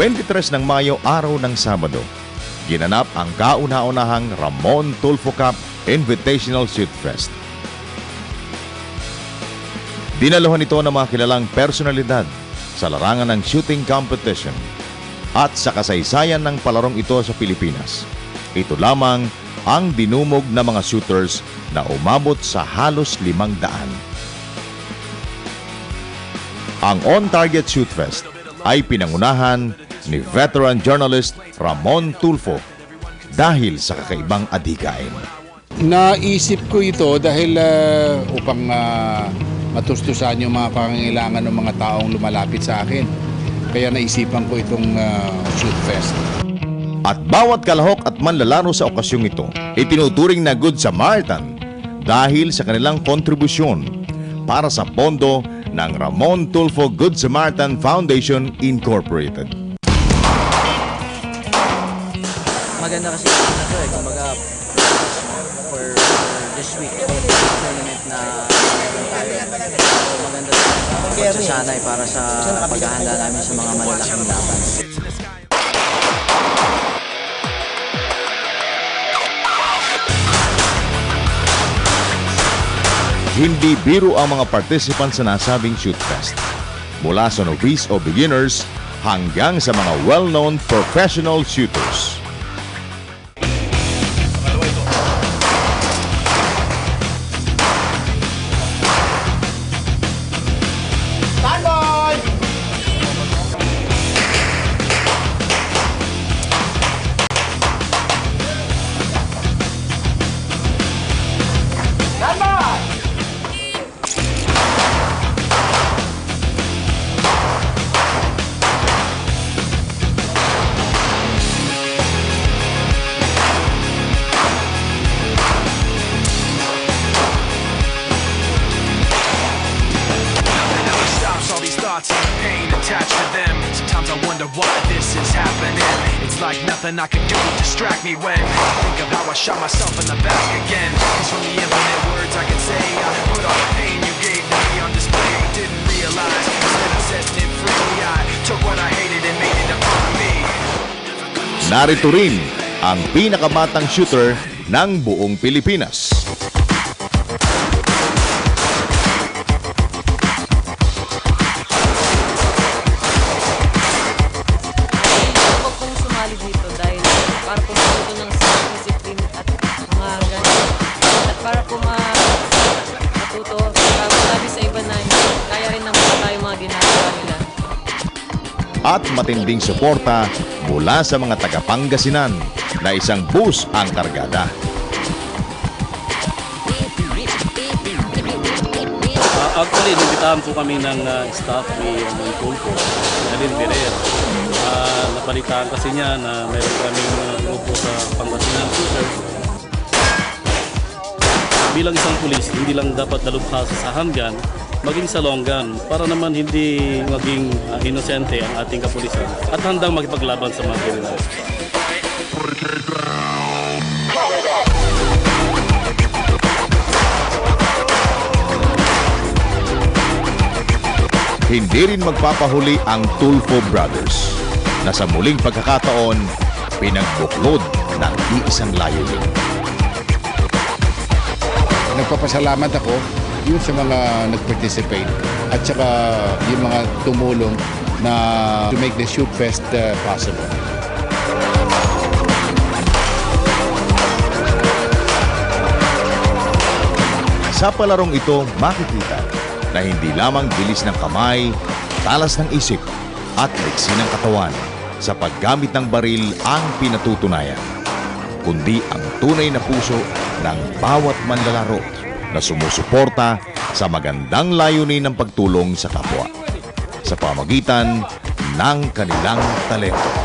23 ng Mayo, araw ng Sabado, ginanap ang kauna-unahang Ramon Tulfo Cup Invitational Shoot Fest. Dinaluhan ito ng mga kilalang personalidad sa larangan ng shooting competition at sa kasaysayan ng palarong ito sa Pilipinas. Ito lamang ang dinumog na mga shooters na umabot sa halos 500. Ang On Target Shoot Fest ay pinangunahan ni veteran journalist Ramon Tulfo dahil sa kakaibang adhikain. Naisip ko ito dahil upang matustusan yung mga pangangailangan ng mga taong lumalapit sa akin. Kaya naisipan ko itong Shoot Fest. At bawat kalahok at manlalaro sa okasyong ito, itinuturing na Good Samaritan dahil sa kanilang kontribusyon para sa pondo ng Ramon Tulfo Good Samaritan Foundation Incorporated. Maganda kasi ito kumbaga for this week, tournament na meron tayo. Maganda pagsasanay para sa paghahanda namin sa mga malalaking laban. Hindi biro ang mga participants sa nasabing shoot fest. Mula sa novice o beginners hanggang sa mga well-known professional shooters. Attached to them. Sometimes I wonder why this is happening. It's like nothing I can do to distract me when I think of how I shot myself in the back again. Cause from the infinite words I can say, I put all the pain you gave to me on display. Didn't realize, instead of setting it free, I took what I hated and made it a part of me. Narito rin ang pinakabatang shooter ng buong Pilipinas. At matinding suporta mula sa mga taga-Pangasinan na isang bus ang kargada. Actually, nabitahan po kami ng staff ni Tulfo, Alin Ferrer. Napalitaan kasi niya na mayroon kaming grupo sa Pangasinan shooter. Bilang isang pulis, hindi lang dapat dalubhasa sa handgun, maging sa long gun para naman hindi maging inosente ang ating kapulisan at handang makipaglaban sa mga kriminal. Hindi rin magpapahuli ang Tulfo Brothers na sa muling pagkakataon pinagbuklod ng iisang layunin. Nagpapasalamat ako yun sa mga nag-participate at saka yung mga tumulong na to make the Shoot Fest possible. Sa palarong ito, makikita na hindi lamang bilis ng kamay, talas ng isip at liksi ng katawan sa paggamit ng baril ang pinatutunayan, kundi ang tunay na puso ng bawat manlalaro na sumusuporta sa magandang layunin ng pagtulong sa kapwa sa pamagitan ng kanilang talento.